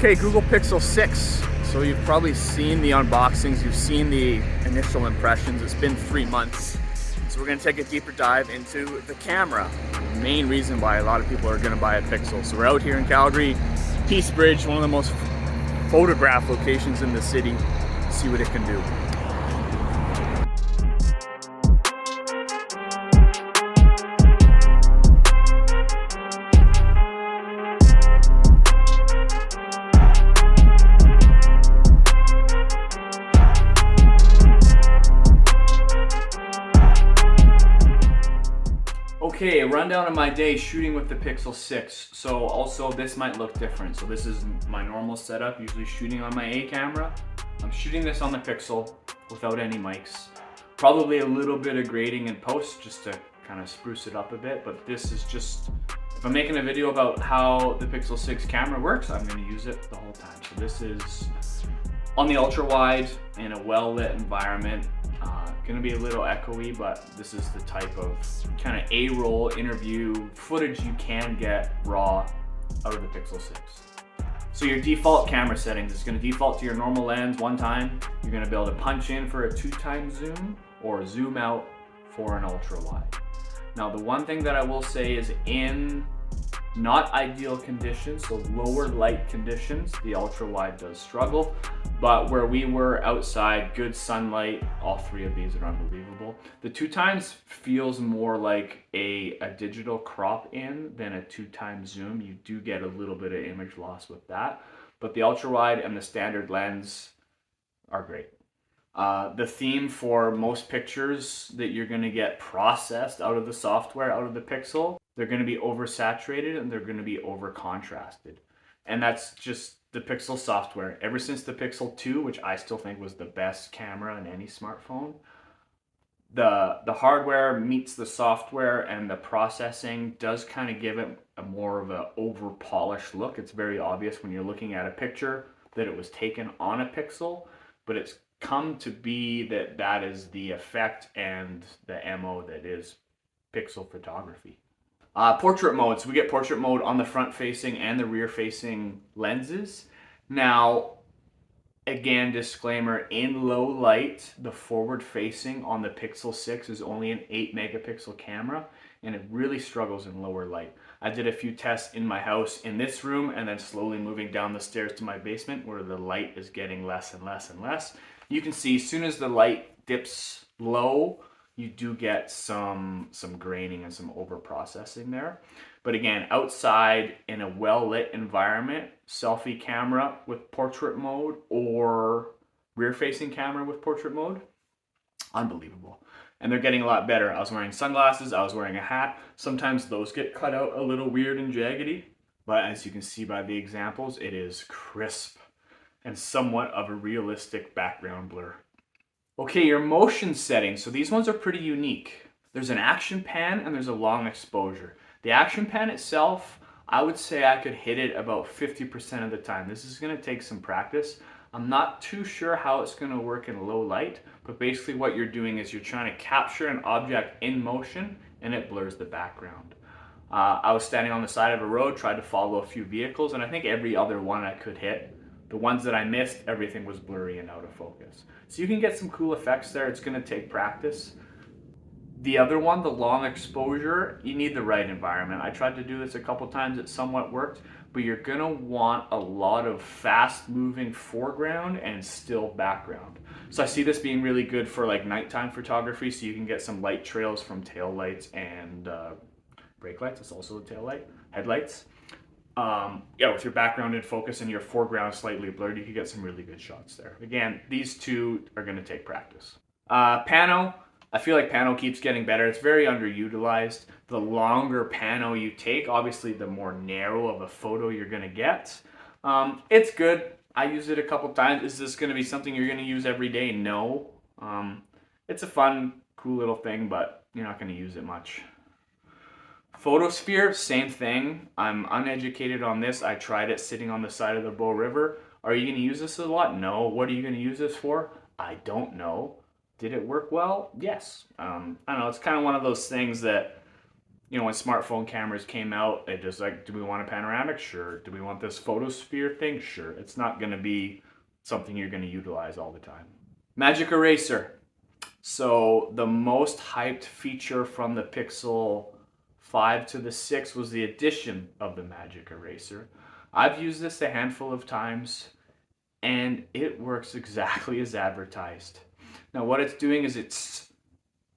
Okay, Google Pixel 6. So you've probably seen the unboxings, you've seen the initial impressions. It's been 3 months. So we're gonna take a deeper dive into the camera. The main reason why a lot of people are gonna buy a Pixel. So we're out here in Calgary, Peace Bridge, one of the most photographed locations in the city. See what it can do. Okay, a rundown of my day shooting with the Pixel 6. So also this might look different. So this is my normal setup, usually shooting on my A camera. I'm shooting this on the Pixel without any mics. Probably a little bit of grading in post just to kind of spruce it up a bit, but this is just, if I'm making a video about how the Pixel 6 camera works, I'm gonna use it the whole time. So this is on the ultra wide in a well-lit environment. Gonna be a little echoey, but this is the type of kind of A-roll interview footage you can get raw out of the Pixel 6. So your default camera settings is gonna default to your normal lens 1 time. You're gonna be able to punch in for a 2x zoom or zoom out for an ultra wide. Now the one thing that I will say is in not ideal conditions, so lower light conditions, the ultra wide does struggle. But where we were outside, good sunlight, all 3 of these are unbelievable. The 2x feels more like a digital crop in than a 2x zoom. You do get a little bit of image loss with that. But the ultra wide and the standard lens are great. The theme for most pictures that you're gonna get processed out of the software, out of the Pixel, they're gonna be oversaturated and they're gonna be over contrasted. And that's just the Pixel software. Ever since the Pixel 2, which I still think was the best camera in any smartphone, the hardware meets the software and the processing does kind of give it a more of a over polished look. It's very obvious when you're looking at a picture that it was taken on a Pixel, but it's come to be that that is the effect and the MO that is Pixel photography. Portrait mode, so we get portrait mode on the front facing and the rear facing lenses. Now, again, disclaimer, in low light, the forward facing on the Pixel 6 is only an 8 megapixel camera and it really struggles in lower light. I did a few tests in my house in this room and then slowly moving down the stairs to my basement where the light is getting less and less and less. You can see as soon as the light dips low, you do get some graining and some over processing there. But again, outside in a well-lit environment, selfie camera with portrait mode or rear-facing camera with portrait mode, unbelievable. And they're getting a lot better. I was wearing sunglasses, I was wearing a hat. Sometimes those get cut out a little weird and jaggedy, but as you can see by the examples, it is crisp and somewhat of a realistic background blur. Okay, your motion settings. So these ones are pretty unique. There's an action pan and there's a long exposure. The action pan itself, I would say I could hit it about 50% of the time. This is gonna take some practice. I'm not too sure how it's gonna work in low light, but basically what you're doing is you're trying to capture an object in motion and it blurs the background. I was standing on the side of a road, tried to follow a few vehicles, and I think every other one I could hit. The ones that I missed, everything was blurry and out of focus. So you can get some cool effects there. It's gonna take practice. The other one, the long exposure, you need the right environment. I tried to do this a couple times, it somewhat worked, but you're gonna want a lot of fast moving foreground and still background. So I see this being really good for like nighttime photography, so you can get some light trails from tail lights and brake lights. It's also a tail light, headlights. Yeah, with your background in focus and your foreground slightly blurred, you can get some really good shots there. Again, these 2 are gonna take practice. Pano, I feel like Pano keeps getting better. It's very underutilized. The longer Pano you take, obviously the more narrow of a photo you're gonna get. It's good. I used it a couple times. Is this gonna be something you're gonna use every day? No. It's a fun, cool little thing, but you're not gonna use it much. Photosphere, same thing. I'm uneducated on this. I tried it sitting on the side of the Bow River. Are you gonna use this a lot? No. What are you gonna use this for? I don't know. Did it work well? Yes. I don't know, it's kind of one of those things that you know, when smartphone cameras came out, it just like, do we want a panoramic? Sure. Do we want this photosphere thing? Sure. It's not going to be something you're going to utilize all the time. Magic Eraser. So the most hyped feature from the Pixel 5 to the 6 was the addition of the Magic Eraser. I've used this a handful of times and it works exactly as advertised. Now what it's doing is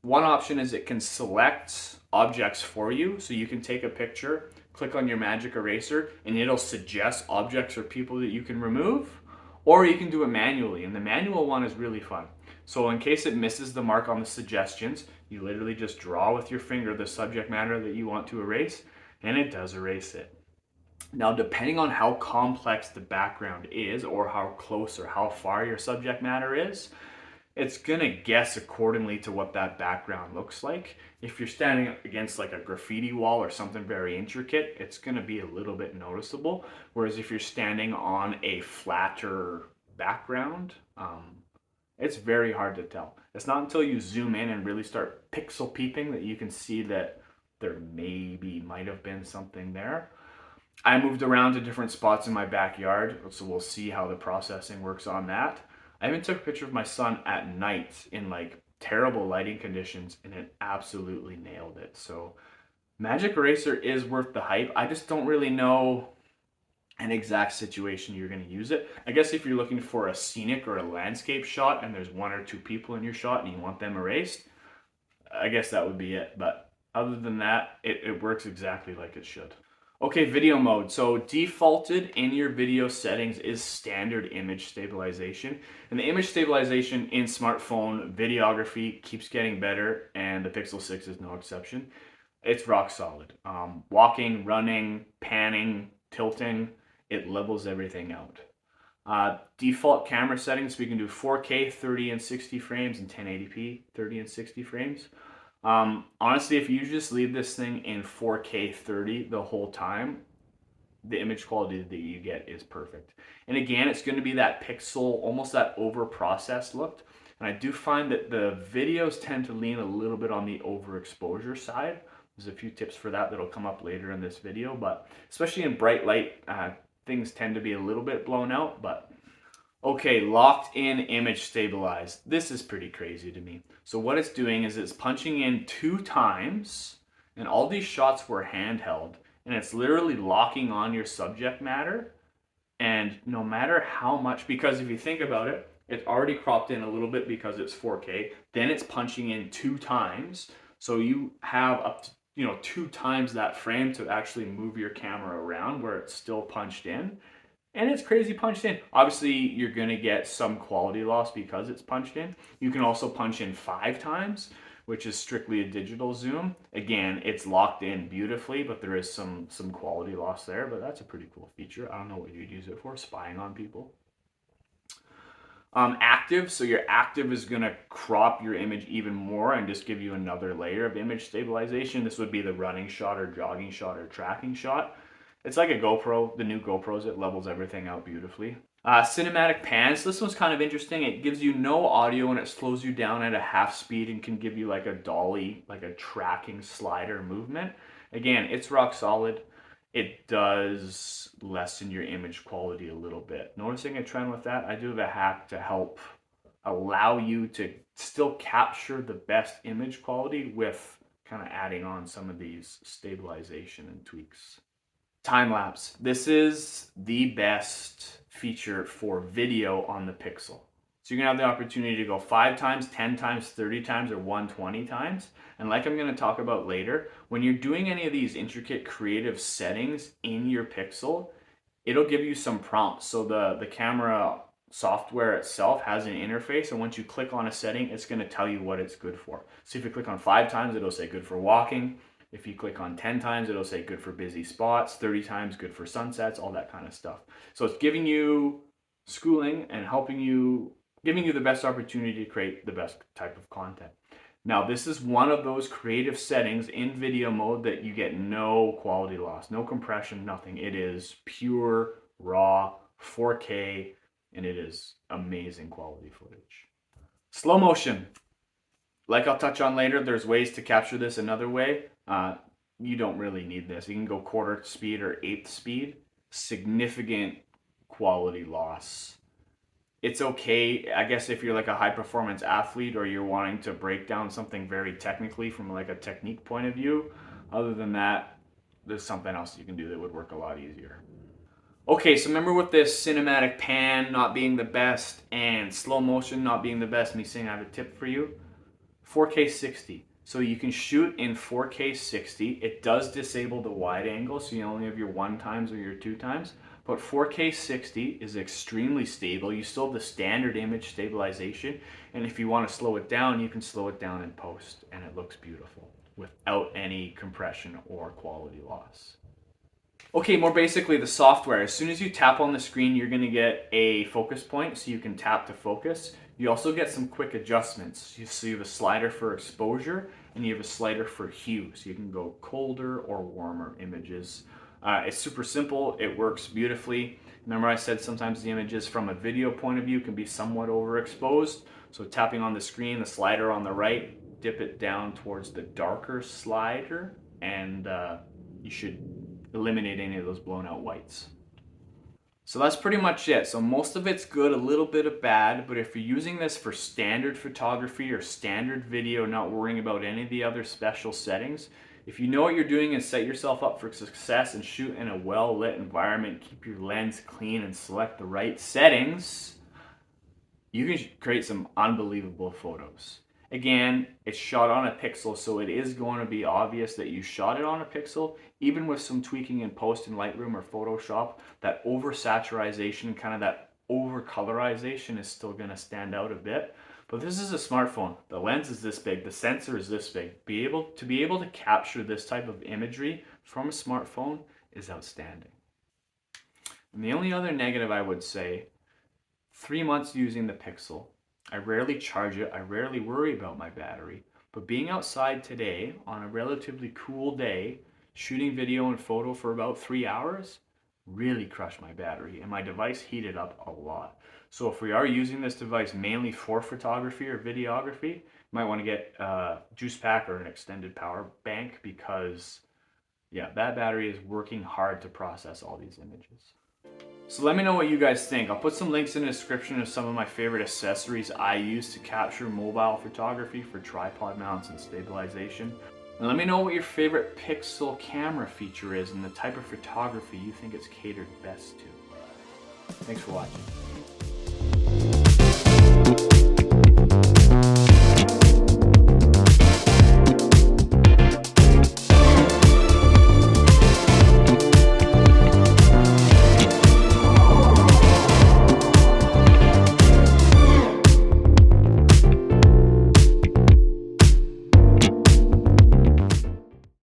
one option is it can select objects for you. So you can take a picture, click on your Magic Eraser, and it'll suggest objects or people that you can remove. Or you can do it manually, and the manual one is really fun. So in case it misses the mark on the suggestions, you literally just draw with your finger the subject matter that you want to erase, and it does erase it. Now, depending on how complex the background is, or how close or how far your subject matter is, it's gonna guess accordingly to what that background looks like. If you're standing against like a graffiti wall or something very intricate, it's gonna be a little bit noticeable. Whereas if you're standing on a flatter background, it's very hard to tell. It's not until you zoom in and really start pixel peeping that you can see that there might have been something there. I moved around to different spots in my backyard, so we'll see how the processing works on that. I even took a picture of my son at night in like terrible lighting conditions and it absolutely nailed it. So Magic Eraser is worth the hype. I just don't really know an exact situation you're going to use it. I guess if you're looking for a scenic or a landscape shot and there's one or two people in your shot and you want them erased, I guess that would be it. But other than that, it works exactly like it should. Okay, video mode. So defaulted in your video settings is standard image stabilization. And the image stabilization in smartphone videography keeps getting better, and the Pixel 6 is no exception. It's rock solid. Walking, running, panning, tilting, it levels everything out. Default camera settings, we can do 4K, 30 and 60 frames, and 1080p, 30 and 60 frames. Honestly, if you just leave this thing in 4K 30 the whole time, the image quality that you get is perfect. And again, it's going to be that pixel, almost that over-processed look. And I do find that the videos tend to lean a little bit on the overexposure side. There's a few tips for that that'll come up later in this video, but especially in bright light, things tend to be a little bit blown out, but okay, locked in image stabilized. This is pretty crazy to me. So what it's doing is it's punching in 2 times, and all these shots were handheld, and it's literally locking on your subject matter. And no matter how much, because if you think about it, it's already cropped in a little bit because it's 4K, then it's punching in 2 times. So you have up to 2 times that frame to actually move your camera around where it's still punched in. And it's crazy punched in. Obviously, you're going to get some quality loss because it's punched in. You can also punch in 5 times, which is strictly a digital zoom. Again, it's locked in beautifully, but there is some quality loss there. But that's a pretty cool feature. I don't know what you'd use it for, spying on people. Active, so your active is going to crop your image even more and just give you another layer of image stabilization. This would be the running shot or jogging shot or tracking shot. It's like a GoPro, the new GoPros, it levels everything out beautifully. Cinematic pans, this one's kind of interesting. It gives you no audio and it slows you down at a half speed and can give you like a dolly, like a tracking slider movement. Again, it's rock solid. It does lessen your image quality a little bit. Noticing a trend with that, I do have a hack to help allow you to still capture the best image quality with kind of adding on some of these stabilization and tweaks. Timelapse. This is the best feature for video on the Pixel. So you're gonna have the opportunity to go 5 times, 10 times, 30 times, or 120 times. And like I'm gonna talk about later, when you're doing any of these intricate creative settings in your Pixel, it'll give you some prompts. So the camera software itself has an interface, and once you click on a setting, it's gonna tell you what it's good for. So if you click on 5 times, it'll say good for walking. If you click on 10 times, it'll say good for busy spots, 30 times good for sunsets, all that kind of stuff. So it's giving you schooling and giving you the best opportunity to create the best type of content. Now, this is one of those creative settings in video mode that you get no quality loss, no compression, nothing. It is pure, raw, 4K, and it is amazing quality footage. Slow motion. Like I'll touch on later, there's ways to capture this another way. you don't really need this. You can go quarter speed or eighth speed. Significant quality loss. It's okay, I guess, if you're like a high performance athlete or you're wanting to break down something very technically from like a technique point of view. Other than that, there's something else you can do that would work a lot easier. Okay, so remember with this cinematic pan not being the best and slow motion not being the best, me saying I have a tip for you? 4K 60. So you can shoot in 4K 60. It does disable the wide angle, so you only have your 1x or your 2x. But 4K 60 is extremely stable. You still have the standard image stabilization, and if you want to slow it down, you can slow it down in post, and it looks beautiful without any compression or quality loss. Okay, more basically the software. As soon as you tap on the screen, you're going to get a focus point, so you can tap to focus. You also get some quick adjustments. So you have a slider for exposure, and you have a slider for hue, so you can go colder or warmer images. It's super simple. It works beautifully. Remember I said sometimes the images from a video point of view can be somewhat overexposed. So tapping on the screen, the slider on the right, dip it down towards the darker slider, and you should eliminate any of those blown out whites. So that's pretty much it. So most of it's good, a little bit of bad, but if you're using this for standard photography or standard video, not worrying about any of the other special settings, if you know what you're doing and set yourself up for success and shoot in a well-lit environment, keep your lens clean and select the right settings, you can create some unbelievable photos. Again, it's shot on a pixel, so it is going to be obvious that you shot it on a pixel. Even with some tweaking in post in Lightroom or Photoshop, that oversaturation, kind of that overcolorization is still going to stand out a bit. But this is a smartphone. The lens is this big, the sensor is this big. To be able to capture this type of imagery from a smartphone is outstanding. And the only other negative I would say, 3 months using the Pixel. I rarely charge it, I rarely worry about my battery, but being outside today on a relatively cool day, shooting video and photo for about 3 hours, really crushed my battery, and my device heated up a lot. So if we are using this device mainly for photography or videography, you might want to get a juice pack or an extended power bank, because yeah, that battery is working hard to process all these images. So let me know what you guys think. I'll put some links in the description of some of my favorite accessories I use to capture mobile photography for tripod mounts and stabilization. And let me know what your favorite Pixel camera feature is and the type of photography you think it's catered best to. Thanks for watching.